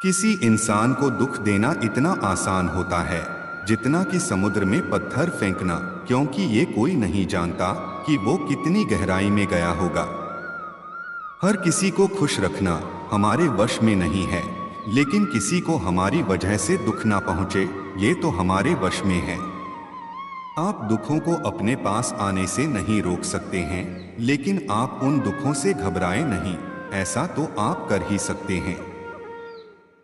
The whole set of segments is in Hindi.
किसी इंसान को दुख देना इतना आसान होता है जितना कि समुद्र में पत्थर फेंकना, क्योंकि ये कोई नहीं जानता कि वो कितनी गहराई में गया होगा। हर किसी को खुश रखना हमारे वश में नहीं है, लेकिन किसी को हमारी वजह से दुख ना पहुंचे, ये तो हमारे वश में है। आप दुखों को अपने पास आने से नहीं रोक सकते हैं, लेकिन आप उन दुखों से घबराएं नहीं, ऐसा तो आप कर ही सकते हैं।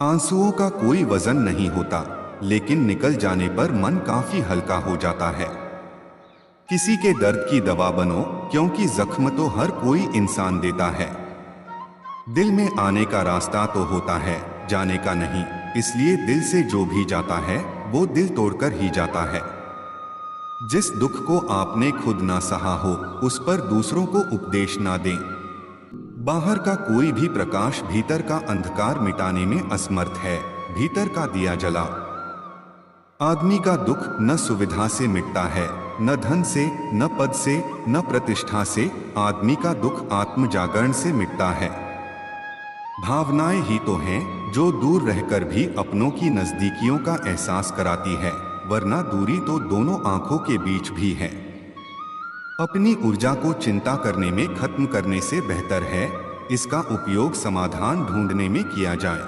आंसुओं का कोई वजन नहीं होता, लेकिन निकल जाने पर मन काफी हल्का हो जाता है। किसी के दर्द की दवा बनो, क्योंकि जख्म तो हर कोई इंसान देता है। दिल में आने का रास्ता तो होता है, जाने का नहीं, इसलिए दिल से जो भी जाता है वो दिल तोड़कर ही जाता है। जिस दुख को आपने खुद ना सहा हो, उस पर दूसरों को उपदेश ना दें। बाहर का कोई भी प्रकाश भीतर का अंधकार मिटाने में असमर्थ है। भीतर का दिया जला। आदमी का दुख न सुविधा से मिटता है, न धन से, न पद से, न प्रतिष्ठा से। आदमी का दुख आत्म जागरण से मिटता है। भावनाएं ही तो हैं जो दूर रहकर भी अपनों की नजदीकियों का एहसास कराती है, वरना दूरी तो दोनों आंखों के बीच भी है। अपनी ऊर्जा को चिंता करने में खत्म करने से बेहतर है इसका उपयोग समाधान ढूंढने में किया जाए।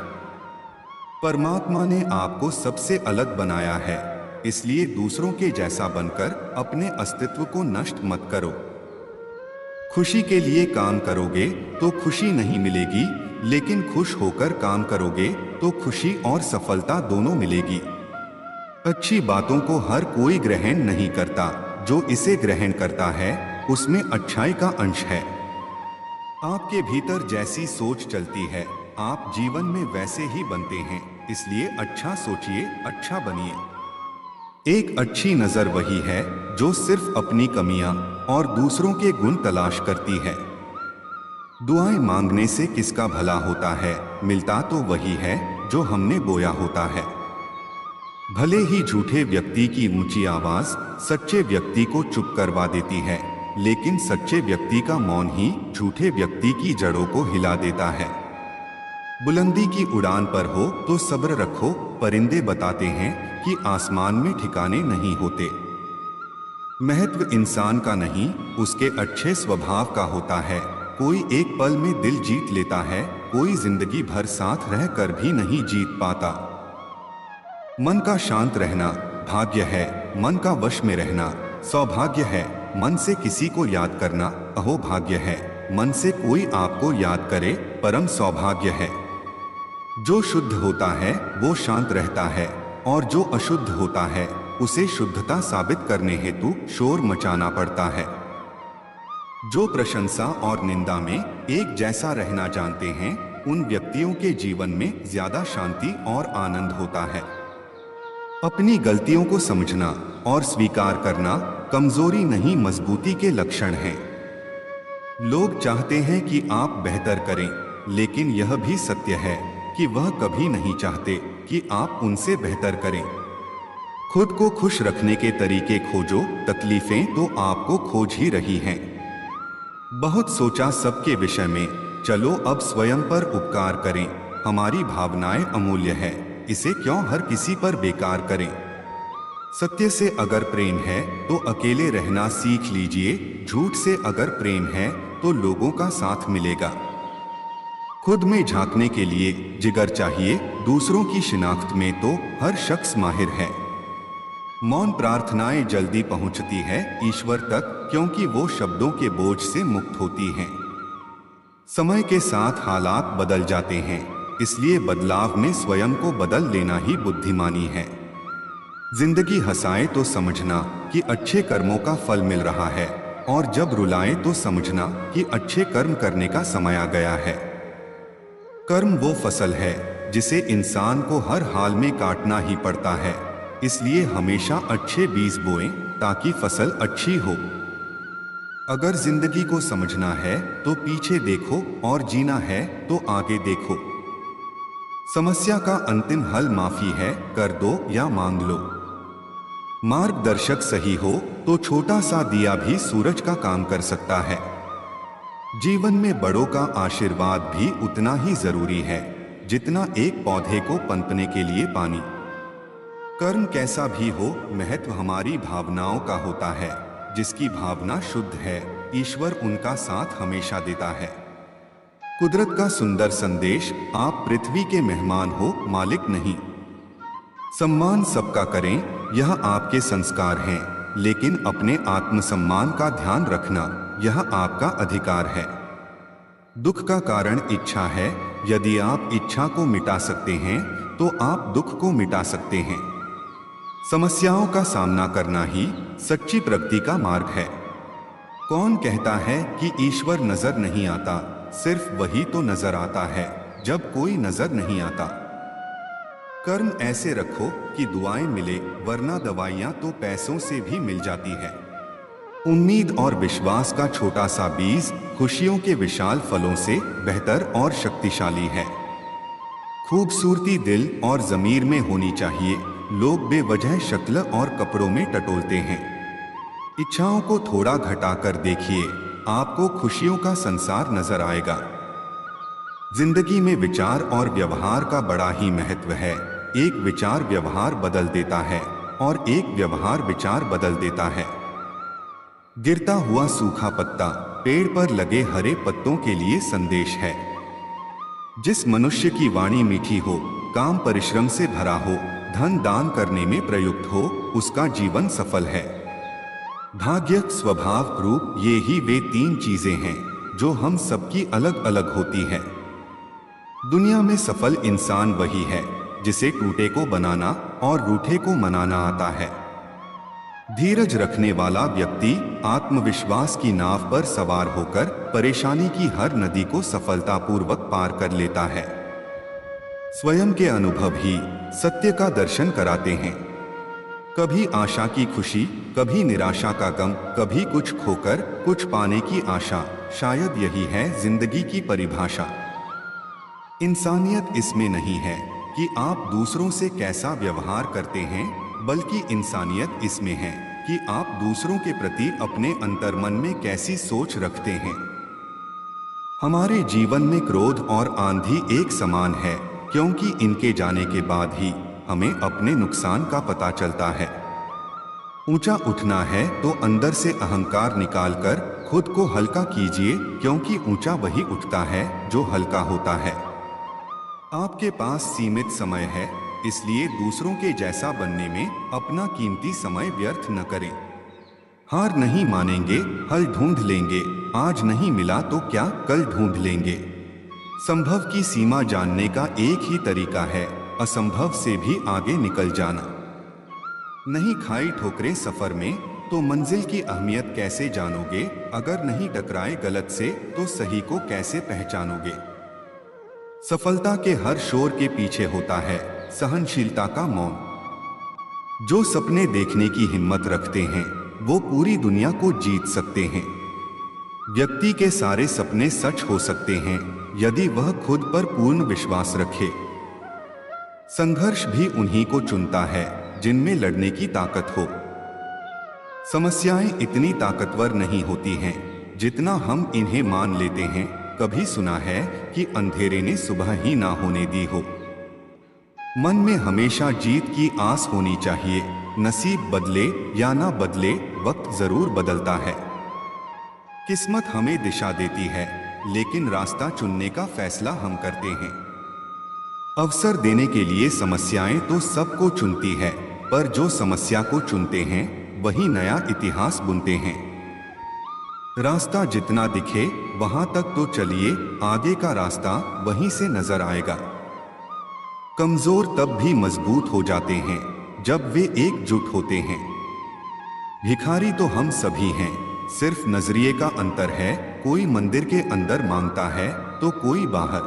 परमात्मा ने आपको सबसे अलग बनाया है, इसलिए दूसरों के जैसा बनकर अपने अस्तित्व को नष्ट मत करो। खुशी के लिए काम करोगे तो खुशी नहीं मिलेगी, लेकिन खुश होकर काम करोगे तो खुशी और सफलता दोनों मिलेगी। अच्छी बातों को हर कोई ग्रहण नहीं करता, जो इसे ग्रहण करता है उसमें अच्छाई का अंश है। आपके भीतर जैसी सोच चलती है, आप जीवन में वैसे ही बनते हैं, इसलिए अच्छा सोचिए, अच्छा बनिए। एक अच्छी नजर वही है जो सिर्फ अपनी कमियां और दूसरों के गुण तलाश करती है। दुआएं मांगने से किसका भला होता है, मिलता तो वही है जो हमने बोया होता है। भले ही झूठे व्यक्ति की ऊंची आवाज सच्चे व्यक्ति को चुप करवा देती है, लेकिन सच्चे व्यक्ति का मौन ही झूठे व्यक्ति की जड़ों को हिला देता है। बुलंदी की उड़ान पर हो तो सब्र रखो, परिंदे बताते हैं कि आसमान में ठिकाने नहीं होते। महत्व इंसान का नहीं, उसके अच्छे स्वभाव का होता है। कोई एक पल में दिल जीत लेता है, कोई जिंदगी भर साथ रहकर भी नहीं जीत पाता। मन का शांत रहना भाग्य है, मन का वश में रहना सौभाग्य है। मन से किसी को याद करना अहो भाग्य है, मन से कोई आपको याद करे परम सौभाग्य है। जो शुद्ध होता है वो शांत रहता है, और जो अशुद्ध होता है उसे शुद्धता साबित करने हेतु शोर मचाना पड़ता है। जो प्रशंसा और निंदा में एक जैसा रहना जानते हैं, उन व्यक्तियों के जीवन में ज्यादा शांति और आनंद होता है। अपनी गलतियों को समझना और स्वीकार करना कमजोरी नहीं, मजबूती के लक्षण हैं। लोग चाहते हैं कि आप बेहतर करें, लेकिन यह भी सत्य है कि वह कभी नहीं चाहते कि आप उनसे बेहतर करें। खुद को खुश रखने के तरीके खोजो, तकलीफें तो आपको खोज ही रही हैं। बहुत सोचा सबके विषय में, चलो अब स्वयं पर उपकार करें। हमारी भावनाएं अमूल्य है, इसे क्यों हर किसी पर बेकार करें। सत्य से अगर प्रेम है तो अकेले रहना सीख लीजिए, झूठ से अगर प्रेम है तो लोगों का साथ मिलेगा। खुद में झांकने के लिए जिगर चाहिए, दूसरों की शिनाख्त में तो हर शख्स माहिर है। मौन प्रार्थनाएं जल्दी पहुंचती है ईश्वर तक, क्योंकि वो शब्दों के बोझ से मुक्त होती हैं। समय के साथ हालात बदल जाते हैं, इसलिए बदलाव में स्वयं को बदल लेना ही बुद्धिमानी है। जिंदगी हंसाए तो समझना कि अच्छे कर्मों का फल मिल रहा है, और जब रुलाए तो समझना कि अच्छे कर्म करने का समय आ गया है। कर्म वो फसल है जिसे इंसान को हर हाल में काटना ही पड़ता है, इसलिए हमेशा अच्छे बीज बोएं ताकि फसल अच्छी हो। अगर जिंदगी को समझना है तो पीछे देखो, और जीना है तो आगे देखो। समस्या का अंतिम हल माफी है, कर दो या मांग लो। मार्गदर्शक सही हो तो छोटा सा दिया भी सूरज का काम कर सकता है। जीवन में बड़ों का आशीर्वाद भी उतना ही जरूरी है। जितना एक पौधे को पनपने के लिए पानी। कर्म कैसा भी हो, महत्व हमारी भावनाओं का होता है। जिसकी भावना शुद्ध है, ईश्वर उनका साथ हमेशा देता है। कुदरत का सुंदर संदेश, आप पृथ्वी के मेहमान हो, मालिक नहीं। सम्मान सबका करें, यह आपके संस्कार हैं, लेकिन अपने आत्मसम्मान का ध्यान रखना, यह आपका अधिकार है। दुख का कारण इच्छा है। यदि आप इच्छा को मिटा सकते हैं तो आप दुख को मिटा सकते हैं। समस्याओं का सामना करना ही सच्ची प्रगति का मार्ग है। कौन कहता है कि ईश्वर नजर नहीं आता? सिर्फ वही तो नजर आता है जब कोई नजर नहीं आता। कर्म ऐसे रखो कि दुआएं मिले, वरना दवाइयां तो पैसों से भी मिल जाती है। उम्मीद और विश्वास का छोटा सा बीज खुशियों के विशाल फलों से बेहतर और शक्तिशाली है। खूबसूरती दिल और जमीर में होनी चाहिए। लोग बेवजह शक्ल और कपड़ों में टटोलते हैं। इच्छाओं को थोड़ा घटाकर देखिए, आपको खुशियों का संसार नजर आएगा। जिंदगी में विचार और व्यवहार का बड़ा ही महत्व है। एक विचार व्यवहार बदल देता है और एक व्यवहार विचार बदल देता है। गिरता हुआ सूखा पत्ता पेड़ पर लगे हरे पत्तों के लिए संदेश है। जिस मनुष्य की वाणी मीठी हो, काम परिश्रम से भरा हो, धन दान करने में प्रयुक्त हो, उसका जीवन सफल है। भाग्य, स्वभाव, रूप, ये ही वे तीन चीजें हैं जो हम सबकी अलग अलग होती है। दुनिया में सफल इंसान वही है जिसे टूटे को बनाना और रूठे को मनाना आता है। धीरज रखने वाला व्यक्ति आत्मविश्वास की नाव पर सवार होकर परेशानी की हर नदी को सफलतापूर्वक पार कर लेता है। स्वयं के अनुभव ही सत्य का दर्शन कराते हैं। कभी आशा की खुशी, कभी निराशा का गम, कभी कुछ खोकर कुछ पाने की आशा, शायद यही है जिंदगी की परिभाषा। इंसानियत इसमें नहीं है कि आप दूसरों से कैसा व्यवहार करते हैं, बल्कि इंसानियत इसमें है कि आप दूसरों के प्रति अपने अंतर्मन में कैसी सोच रखते हैं। हमारे जीवन में क्रोध और आंधी एक समान है, क्योंकि इनके जाने के बाद ही हमें अपने नुकसान का पता चलता है। ऊंचा उठना है तो अंदर से अहंकार निकालकर खुद को हल्का कीजिए, क्योंकि ऊंचा वही उठता है जो हल्का होता है। आपके पास सीमित समय है, इसलिए दूसरों के जैसा बनने में अपना कीमती समय व्यर्थ न करें। हार नहीं मानेंगे, हल ढूंढ लेंगे। आज नहीं मिला तो क्या कल ढूंढ लेंगे। संभव की सीमा जानने का एक ही तरीका है, असंभव से भी आगे निकल जाना। नहीं खाई ठोकरें सफर में तो मंजिल की अहमियत कैसे जानोगे। अगर नहीं टकराए गलत से तो सही को कैसे पहचानोगे। सफलता के हर शोर के पीछे होता है सहनशीलता का मौन। जो सपने देखने की हिम्मत रखते हैं वो पूरी दुनिया को जीत सकते हैं। व्यक्ति के सारे सपने सच हो सकते हैं यदि वह खुद पर पूर्ण विश्वास रखे। संघर्ष भी उन्हीं को चुनता है जिनमें लड़ने की ताकत हो। समस्याएं इतनी ताकतवर नहीं होती हैं जितना हम इन्हें मान लेते हैं। कभी सुना है कि अंधेरे ने सुबह ही ना होने दी हो। मन में हमेशा जीत की आस होनी चाहिए। नसीब बदले या ना बदले, वक्त जरूर बदलता है। किस्मत हमें दिशा देती है, लेकिन रास्ता चुनने का फैसला हम करते हैं। अवसर देने के लिए समस्याएं तो सबको चुनती है, पर जो समस्या को चुनते हैं वही नया इतिहास बुनते हैं। रास्ता जितना दिखे वहां तक तो चलिए, आगे का रास्ता वहीं से नजर आएगा। कमजोर तब भी मजबूत हो जाते हैं जब वे एकजुट होते हैं। भिखारी तो हम सभी हैं, सिर्फ नजरिए का अंतर है। कोई मंदिर के अंदर मांगता है तो कोई बाहर।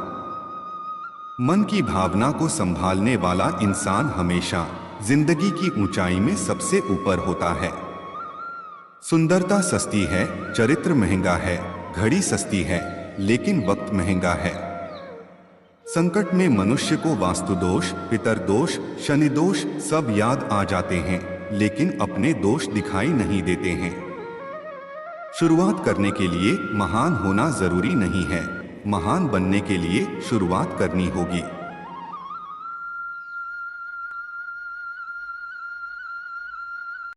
मन की भावना को संभालने वाला इंसान हमेशा जिंदगी की ऊंचाई में सबसे ऊपर होता है। सुंदरता सस्ती है, चरित्र महंगा है, घड़ी सस्ती है, लेकिन वक्त महंगा है। संकट में मनुष्य को वास्तुदोष, पितरदोष, शनिदोष सब याद आ जाते हैं, लेकिन अपने दोष दिखाई नहीं देते हैं। शुरुआत करने के लिए महान होना जरूरी नहीं है, महान बनने के लिए शुरुआत करनी होगी।